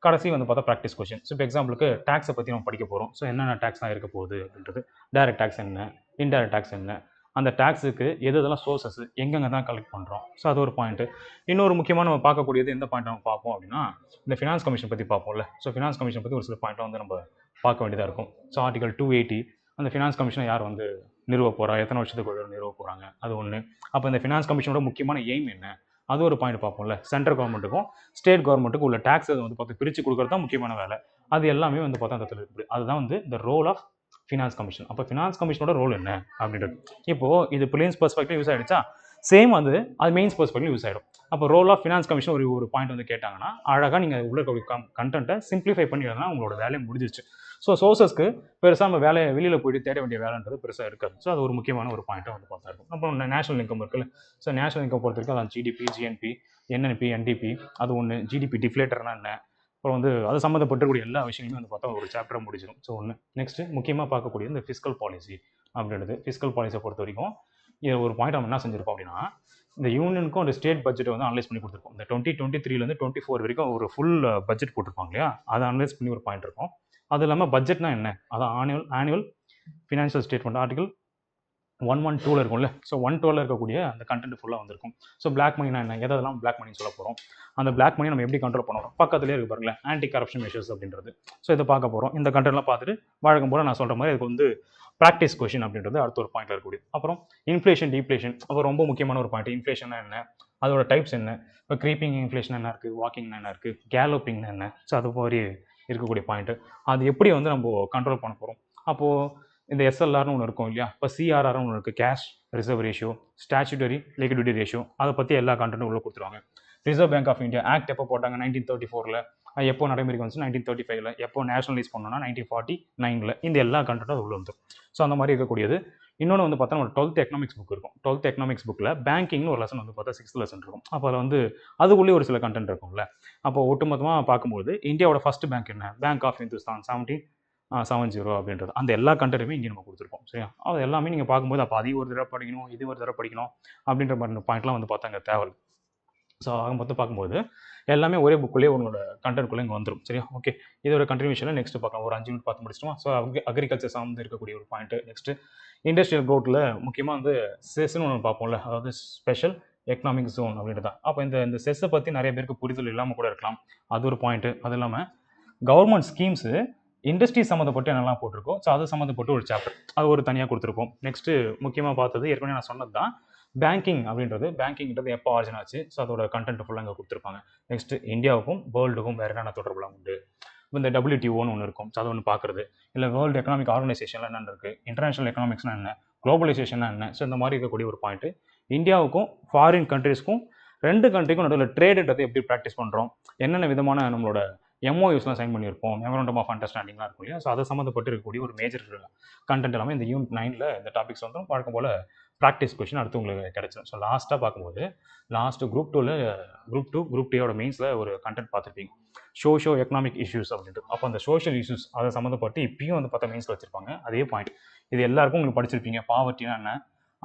கடைசி வந்து பார்த்தா ப்ராக்டிஸ் கொஸ்டின். ஸோ இப்போ எக்ஸாம்பிளுக்கு டேக்ஸை பற்றி நம்ம படிக்க போகிறோம். ஸோ என்னென்ன டேக்ஸ்லாம் இருக்க போகுது அப்படின்றது, டைரக்ட் டேக்ஸ் என்ன, இன்டைரக்ட் டேக்ஸ் என்ன, அந்த டேக்ஸுக்கு எதெல்லாம் சோர்சஸ், எங்கெங்கே தான் கலெக்ட் பண்ணுறோம். ஸோ அது ஒரு பாயிண்ட்டு. இன்னொரு முக்கியமாக நம்ம பார்க்கக்கூடியது எந்த பாயிண்ட் நம்ம பார்ப்போம் அப்படின்னா, இந்த ஃபினான்ஸ் கமிஷன் பற்றி பார்ப்போம்ல. ஸோ ஃபினான்ஸ் கமிஷன் பற்றி ஒரு சில பாயிண்ட்லாம் வந்து நம்ம பார்க்க வேண்டியதாக இருக்கும். ஸோ ஆர்டிகல் 280, அந்த ஃபினான்ஸ் கமிஷனை யார் வந்து நிறுவ போகிறா, எத்தனை வருஷத்துக்கு நிறுவ போகிறாங்க, அது ஒன்று. அப்போ இந்த ஃபினான்ஸ் கமிஷனோட முக்கியமான எய்ம் என்ன, அது ஒரு பாயிண்ட் பார்ப்போம்ல. சென்ட்ரல் கவர்மெண்ட்டுக்கும் ஸ்டேட் கவர்மெண்ட்டுக்கும் உள்ள டேக்ஸ் வந்து பார்த்து பிரித்து கொடுக்குறது தான் முக்கியமான வேலை. அது எல்லாமே வந்து பார்த்தா அந்த இருக்குது. அதுதான் வந்து இந்த ரோல் ஆஃப் ஃபினான்ஸ் கமிஷன். அப்போ ஃபினான்ஸ் கமிஷனோட ரோல் என்ன அப்படின்றது. இப்போது இது பிலிம்ஸ் பெர்ஸ்பெக்டிவ் யூஸ் ஆகிடுச்சா, சேம் அது மெயின்ஸ் பெர்ஸ்பெக்டிவ் யூஸ் ஆகிடும். அப்போ ரோல் ஆஃப் ஃபினான்ஸ் கமிஷன் ஒரு பாயிண்ட் வந்து கேட்டாங்கன்னா அழகாக நீங்கள் உள்ள கண்டென்ட்டை சிம்பிளிஃபை பண்ணிடுறதுனா உங்களோட வேலையை முடிஞ்சிச்சு. ஸோ சோர்சஸ்க்கு பெருசாக நம்ம வேலையை வெளியில் போயிட்டு தேட வேண்டிய வேலைன்றது பெருசாக இருக்காது. ஸோ அது ஒரு முக்கியமான ஒரு பாயிண்ட்டாக வந்து பார்த்தா இருக்கும். அப்புறம் நேஷனல் இன்கம் இருக்குல்ல. ஸோ நேஷனல் இன்கம் பொறுத்த வரைக்கும் அதான் ஜிடிபி, ஜிஎன்பி, என்என்பி, என்டிபி, அது ஒன்று. ஜிடிபி டிஃப்ளேட்டர்னா என்ன, அப்புறம் வந்து அது சம்மந்தப்பட்டக்கூடிய எல்லா விஷயங்களுமே வந்து பார்த்தா ஒரு சாப்டராக முடிச்சிடும். ஸோ ஒன்று. நெக்ஸ்ட்டு முக்கியமாக பார்க்கக்கூடிய இந்த ஃபிஸ்கல் பாலிசி அப்படின்றது. ஃபிஸ்கல் பாலிசியை பொறுத்த வரைக்கும் இது ஒரு பாயிண்ட் நம்ம என்ன செஞ்சிருப்போம் அப்படின்னா, இந்த யூனியனுக்கும் அந்த ஸ்டேட் பட்ஜெட்டை வந்து அனலைஸ் பண்ணி கொடுத்துருக்கோம். இந்த 2023 24 வரைக்கும் ஒரு ஃபுல் பட்ஜெட் போட்டிருப்பாங்க இல்லையா, அதை அனலைஸ் பண்ணி ஒரு பாயிண்ட் இருக்கும். அது இல்லாமல் பட்ஜெட்னா என்ன, அதான் ஆனுவல் ஃபினான்ஷியல் ஸ்டேட்மெண்ட் ஆர்டிகல் 112 இருக்கும்ல. ஸோ 112 இருக்கக்கூடிய அந்த கண்டென்ட் ஃபுல்லாக வந்திருக்கும். ஸோ பிளாக் மணினா என்ன, எதெல்லாம் பிளாக் மணி சொல்ல போகிறோம், அந்த பிளாக் மணி நம்ம எப்படி கண்ட்ரோல் பண்ண போகிறோம், பக்கத்துலேயே இருக்கு பாருங்களேன், ஆன்டி கரப்ஷன் மெஷர்ஸ் அப்படின்றது. ஸோ இதை பார்க்க போகிறோம். இந்த கண்டென்ட்லாம் பார்த்துட்டு வழக்கம் போல் நான் சொல்கிற மாதிரி இதுக்கு வந்து ப்ராக்டிஸ் கொஷின் அப்படின்றது அடுத்த ஒரு பாயிண்ட்டில் இருக்கக்கூடிய. அப்புறம் இன்ஃப்ளேஷன், டீப்ளேஷன், அப்புறம் ரொம்ப முக்கியமான ஒரு பாயிண்ட். இன்ஃப்ளேஷன் என்ன, அதோட டைப்ஸ் என்ன, இப்போ க்ரீப்பிங் இன்ஃப்ளேஷன் என்ன இருக்குது, வாக்கிங் என்ன இருக்குது, கேலோப்பிங் என்ன. ஸோ அது மாதிரி இருக்கக்கூடிய பாயிண்ட்டு. அது எப்படி வந்து நம்ம கண்ட்ரோல் பண்ண போகிறோம். அப்போது இந்த எஸ்எல்ஆர்னு ஒன்று இருக்கும் இல்லையா, இப்போ சிஆர்ஆர்னு ஒன்று இருக்குது, cash reserve ratio, statutory liquidity ratio, அதை பற்றி எல்லா கண்டென்ட்டும் உள்ள கொடுத்துருவாங்க. Reserve bank of India act எப்போ போட்டாங்க, 1934, எப்போ நடைமுறைக்கு வந்துச்சு 1935, எப்போ நேஷனலைஸ் பண்ணோன்னா 1949, இந்த எல்லா கண்டென்ட்டும் அது உள்ள வந்துடும். ஸோ அந்த மாதிரி இருக்கக்கூடியது. இன்னொன்று வந்து பார்த்தா நம்ம 12th எக்கனாமிக்ஸ் புக் இருக்கும். 12th எக்கனாமிக்ஸ் புக்கில் பேங்கிங்னு ஒரு லெசன் வந்து பார்த்தா 6th லெசன் இருக்கும். அப்போ அதில் வந்து அதுக்குள்ளேயே ஒரு சில கண்டென்ட் இருக்கும்ல. அப்போ ஒட்டுமொத்தமாக பார்க்கும்போது இந்தியாவோட ஃபர்ஸ்ட் பேங்க் என்ன, பேங்க் ஆஃப் இந்துஸ்தான் 1770 அப்படின்றது. அந்த எல்லா கண்டென்ட்டுமே இங்கே நம்ம கொடுத்துருப்போம். சரியா? அது எல்லாமே நீங்கள் பார்க்கும்போது அப்போ அதையும் ஒரு தடவை படிக்கணும், இது ஒரு தடவை படிக்கணும் அப்படின்ற மாதிரி பாயிண்ட்லாம் வந்து பார்த்தா அங்கே தேவை. ஸோ ஆக மொத்தம் பார்க்கும்போது எல்லாமே ஒரே புக்குள்ளேயே உங்களோட கண்டென்ட்குள்ளே இங்கே வந்துடும். சரியா? ஓகே, இதோட கண்டினியூஷனில் நெக்ஸ்ட் பார்க்கலாம். ஒரு 5 மினிட் பார்த்து முடிச்சிட்டோம். ஸோ அக்ரிகல்ச்சர் சார்ந்து இருக்கக்கூடிய ஒரு பாயிண்ட்டு. நெக்ஸ்ட்டு இண்டஸ்ட்ரியல் க்ரோத்தில் முக்கியமாக வந்து செஸ்ன்னு ஒன்று பார்ப்போம்ல, அதாவது ஸ்பெஷல் எக்கனாமிக் ஜோன் அப்படின்றது தான். அப்போ இந்த செஸ்ஸை பற்றி நிறைய பேருக்கு புரிதல் இல்லாமல் கூட இருக்கலாம். அது ஒரு பாயிண்ட்டு. அது இல்லாமல் கவர்மெண்ட் ஸ்கீம்ஸு இண்டஸ்ட்ரி சம்மந்தப்பட்டு என்னெல்லாம் போட்டிருக்கோம், ஸோ அது சம்மந்தப்பட்டு ஒரு சாப்டர், அது ஒரு தனியாக கொடுத்துருக்கோம். நெக்ஸ்ட்டு முக்கியமாக பார்த்தது ஏற்கனவே நான் சொன்னது தான், பேங்கிங் அப்படின்றது. பேங்கிங்கிறது எப்போ ஆர்ஜின் ஆச்சு, ஸோ அதோட கண்டென்ட் ஃபுல்லாக இங்கே கொடுத்துருப்பாங்க. நெக்ஸ்ட்டு இந்தியாவுக்கும் வேர்ல்டுக்கும் வேறு என்னென்ன தொடர்புலாம் உண்டு, இந்த WTOன்னு ஒன்று இருக்கும், ஸோ அதை ஒன்று பார்க்குறது. இல்லை வேர்ல்டு எக்கனாமிக் ஆர்கனைசேஷனில் என்னென்ன இருக்குது, இன்டர்நேஷனல் எக்கனாமிக்ஸ்னா என்ன, குளோபலைசேஷன்னா என்ன. ஸோ இந்த மாதிரி இருக்கக்கூடிய ஒரு பாயிண்ட்டு. இந்தியாவுக்கும் ஃபாரின் கண்ட்ரீஸ்க்கும் 2 கண்ட்ரிக்கும் நடுவில் ட்ரேடுன்றது எப்படி ப்ராக்டிஸ் பண்ணுறோம், என்னென்ன விதமான நம்மளோட எம்ஓயூஸ்லாம் சைன் பண்ணியிருப்போம், மெமரண்டம் ஆஃப் அண்டர்ஸ்டாண்டிங்லாம் இருக்கும் இல்லையா. ஸோ அதை சம்மந்தப்பட்டு இருக்கக்கூடிய ஒரு மேஜர் கண்டென்ட் எல்லாமே இந்த யூனிட் 9ல் இந்த டாபிக்ஸ் வந்துடும். வழக்கம் போல் ப்ராக்டிஸ் கொஷின் அடுத்து உங்களுக்கு கிடச்சிடும். ஸோ லாஸ்ட்டாக பார்க்கும்போது குரூப் 2ல் குரூப் டேயோட மெயின்ஸில் ஒரு கண்டென்ட் பார்த்துருப்பீங்க, சோஷியோ எக்கனாமிக் இஷ்யூஸ் அப்படின்ட்டு. அப்போ அந்த சோஷியல் இஷ்யூஸ் அதை சம்மந்தப்பட்டு இப்பயும் வந்து பார்த்தா மெயின்ஸில் வச்சிருப்பாங்க. அதே பாயிண்ட் இது எல்லாருக்கும் உங்களுக்கு படிச்சிருப்பீங்க. பாவர்ட்டினா என்ன,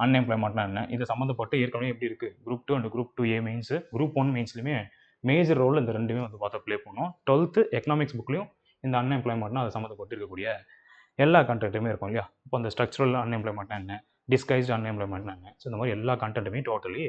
அன்எம்ப்ளாய்மெண்ட்னா என்ன, இது சம்மந்தப்பட்டு ஏற்கனவே எப்படி இருக்குது group 2 and group 2A mains, group 1 மெயின்ஸ்லையுமே மேஜர் ரோல் இந்த ரெண்டுமே வந்து பார்த்தா ப்ளே பண்ணோம். 12th எக்கனாமிக்ஸ் புக்லையும் இந்த அன்எம்ப்ளாய்மெண்ட்னா அதை சம்மந்தப்பட்டு இருக்கக்கூடிய எல்லா கண்டென்ட்டுமே இருக்கும் இல்லையா. இப்போ அந்த ஸ்ட்ரக்சரல் அன்எம்ப்ளாய்மெண்ட்னா என்ன, டிஸ்கைஸ்டு அன்எம்ப்ளாய்மெண்ட்னா என்ன, ஸோ இந்த மாதிரி எல்லா கண்டென்ட்டுமே டோட்டலி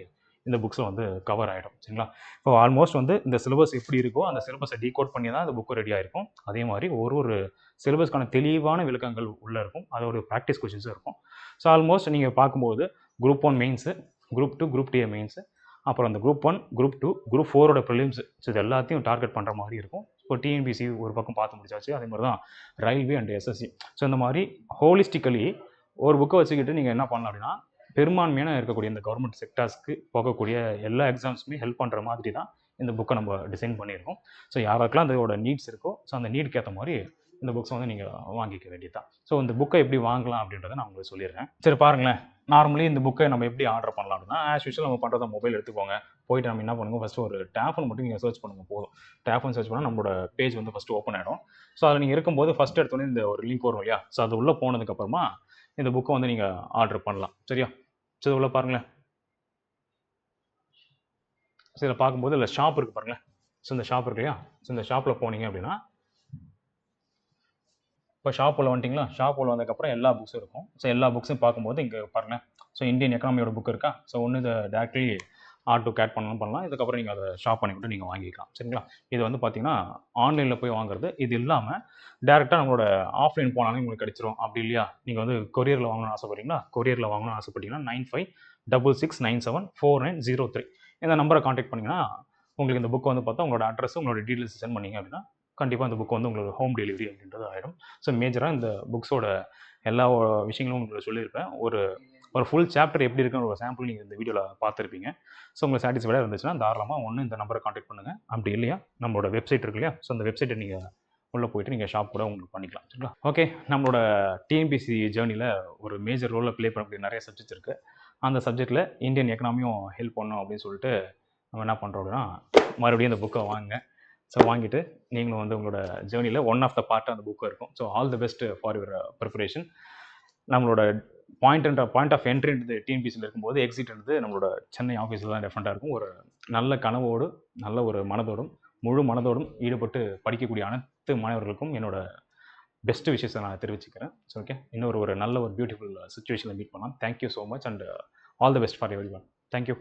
இந்த புக்ஸில் வந்து கவர் ஆகிடும். சரிங்களா. இப்போ ஆல்மோஸ்ட் வந்து இந்த சிலபஸ் எப்படி இருக்கோ அந்த சிலபஸை டீகோட் பண்ணி தான் அந்த புக்கு ரெடி ஆகிருக்கும். அதே மாதிரி ஒரு சிலபஸ்க்கான தெளிவான விளக்கங்கள் உள்ளே இருக்கும், அதோட ப்ராக்டிஸ் கொஷின்ஸும் இருக்கும். ஸோ ஆல்மோஸ்ட் நீங்கள் பார்க்கும்போது குரூப் 1 மெயின்ஸு, குரூப் 2 குரூப் டிஏ மெயின்ஸு, அப்புறம் அந்த குரூப் 1 குரூப் 2 குரூப் 4ஓட ப்ரிலிம்ஸ், ஸோ இது எல்லாத்தையும் டார்கெட் பண்ணுற மாதிரி இருக்கும். இப்போ டிஎன்பிசி ஒரு பக்கம் பார்த்து முடிச்சாச்சு, அதே மாதிரி தான் ரயில்வே அண்ட் எஸ்எஸ்சி. ஸோ இந்த மாதிரி ஹோலிஸ்டிக்கலி ஒரு புக்கை வச்சுக்கிட்டு நீங்கள் என்ன பண்ணலாம் அப்படின்னா, பெரும்பான்மையான இருக்கக்கூடிய இந்த கவர்மெண்ட் செக்டார்ஸ்க்கு போகக்கூடிய எல்லா எக்ஸாம்ஸுமே ஹெல்ப் பண்ணுற மாதிரி தான் இந்த புக்கை நம்ம டிசைன் பண்ணியிருக்கோம். ஸோ யாருக்கெல்லாம் அதோட நீட்ஸ் இருக்கோ, ஸோ அந்த நீடுக்கு ஏற்ற மாதிரி இந்த புக்ஸை வந்து நீங்கள் வாங்கிக்க வேண்டியது தான். ஸோ இந்த புக்கை எப்படி வாங்கலாம் அப்படின்றத நான் உங்களுக்கு சொல்லிடுறேன். சரி பாருங்களேன், நார்மலி இந்த புக்கை நம்ம எப்படி ஆர்டர் பண்ணலாம் அப்படின்னா, ஆஸ் யூஷுவல் நம்ம பண்ணுறத மொபைல் எடுத்துக்கோங்க. போயிட்டு நம்ம என்ன பண்ணுங்க, ஃபஸ்ட்டு ஒரு டேஃபன் மட்டும் நீங்கள் சர்ச் பண்ணுங்கள் போதும். டேஃபன் சர்ச் பண்ணால் நம்மளோட பேஜ் வந்து ஃபஸ்ட்டு ஓப்பன் ஆகிடும். ஸோ அதில் நீங்கள் இருக்கும்போது ஃபஸ்ட் எடுத்தோன்னே இந்த ஒரு லிங்க் வரும் இல்லையா. ஸோ அது உள்ளே போனதுக்கப்புறமா இந்த புக்கை வந்து நீங்கள் ஆர்டர் பண்ணலாம். சரியா. ஸோ இது உள்ள பாருங்களேன். ஸோ இதில் பார்க்கும்போது இல்லை ஷாப் இருக்குது பாருங்களேன். ஸோ இந்த ஷாப் இருக்கு இல்லையா. ஸோ இந்த ஷாப்பில் போனீங்க அப்படின்னா, இப்போ ஷாப் உள்ள வந்துட்டிங்களா. ஷாப் உள்ள வந்ததுக்கப்புறம் எல்லா புக்ஸும் இருக்கும். ஸோ எல்லா புக்ஸும் பார்க்கும்போது இங்கே பாருங்களேன். ஸோ இந்தியன் எக்கனாமியோட புக் இருக்கா. ஸோ ஒன்று இதை டேரக்ட்லி ஆட் டு கேட் பண்ணலாம். இதுக்கப்புறம் நீங்கள் அதை ஷாப் பண்ணி விட்டு நீங்கள் வாங்கிக்கலாம். சரிங்களா. இது வந்து பார்த்தீங்கன்னா ஆன்லைனில் போய் வாங்குறது. இது இல்லாமல் டேரெக்டாக நம்மளோட ஆஃப்லைன் போனாலும் உங்களுக்கு கிடைச்சிரும். அப்படி இல்லையா, நீங்கள் வந்து கொரியரில் வாங்கணும்னு ஆசைப்பட்றீங்களா, கொரியரில் வாங்கணும்னு ஆசைப்பட்டீங்கன்னா 9566974903 இந்த நம்பரை காண்டாக்ட் பண்ணிங்கன்னா உங்களுக்கு இந்த புக் வந்து பார்த்தா உங்களோட அட்ரஸ் உங்களோட டீட்டெயில்ஸ் சென்ட் பண்ணிங்க அப்படின்னா கண்டிப்பாக இந்த புக் வந்து உங்களுக்கு ஹோம் டெலிவரி அப்படின்றது ஆகிடும். ஸோ மேஜராக இந்த புக்ஸோட எல்லா விஷயங்களும் உங்களுக்கு சொல்லியிருப்பேன். ஒரு ஃபுல் சாப்டர் எப்படி இருக்குன்னு ஒரு சாம்பிள் நீங்கள் இந்த வீடியோவில் பார்த்துருப்பீங்க. ஸோ உங்களுக்கு சாட்டிஸ்ஃபைடாக இருந்துச்சுன்னா தாராளமாக ஒன்று இந்த நம்பரை காண்டாக்ட் பண்ணுங்கள். அப்படி இல்லையா நம்மளோட வெப்சைட் இருக்கு இல்லையா. ஸோ அந்த வெப்சைட்டை நீங்கள் உள்ளே போயிட்டு நீங்கள் ஷாப் கூட உங்களுக்கு பண்ணிக்கலாம். சரிங்களா. ஓகே, நம்மளோட டிஎன்பிசி ஜேர்னியில் ஒரு மேஜர் ரோலில் ப்ளே பண்ணக்கூடிய நிறைய சப்ஜெக்ட்ஸ் இருக்குது. அந்த சப்ஜெக்ட்டில் இந்தியன் எக்கனாமியும் ஹெல்ப் பண்ணும் அப்படின்னு சொல்லிட்டு நம்ம என்ன பண்ணுறோம் அப்படின்னா, மறுபடியும் இந்த புக்கை வாங்க. ஸோ வாங்கிட்டு நீங்களும் வந்து உங்களோட ஜேர்னியில் ஒன் ஆஃப் த பார்ட்டாக அந்த புக்கு இருக்கும். So all the best for your preparation. நம்மளோட பாயிண்ட் ஆஃப் என்ட்ரி டிஎன்பிசியில் இருக்கும்போது எக்ஸிட் நம்மளோட சென்னை ஆஃபீஸில் தான் டெஃபரெண்ட்டாக இருக்கும். ஒரு நல்ல கனவோடு நல்ல ஒரு மனதோடும் முழு மனதோடும் ஈடுபட்டு படிக்கக்கூடிய அனைத்து மாணவர்களுக்கும் என்னோட பெஸ்ட் விஷயத்தை நான் தெரிவிச்சுக்கிறேன். ஸோ ஓகே, இன்னொரு நல்ல ஒரு பியூட்டிஃபுல் சுச்சுவேஷனில் மீட் பண்ணலாம். Thank you so much and all the best for every one. Thank you.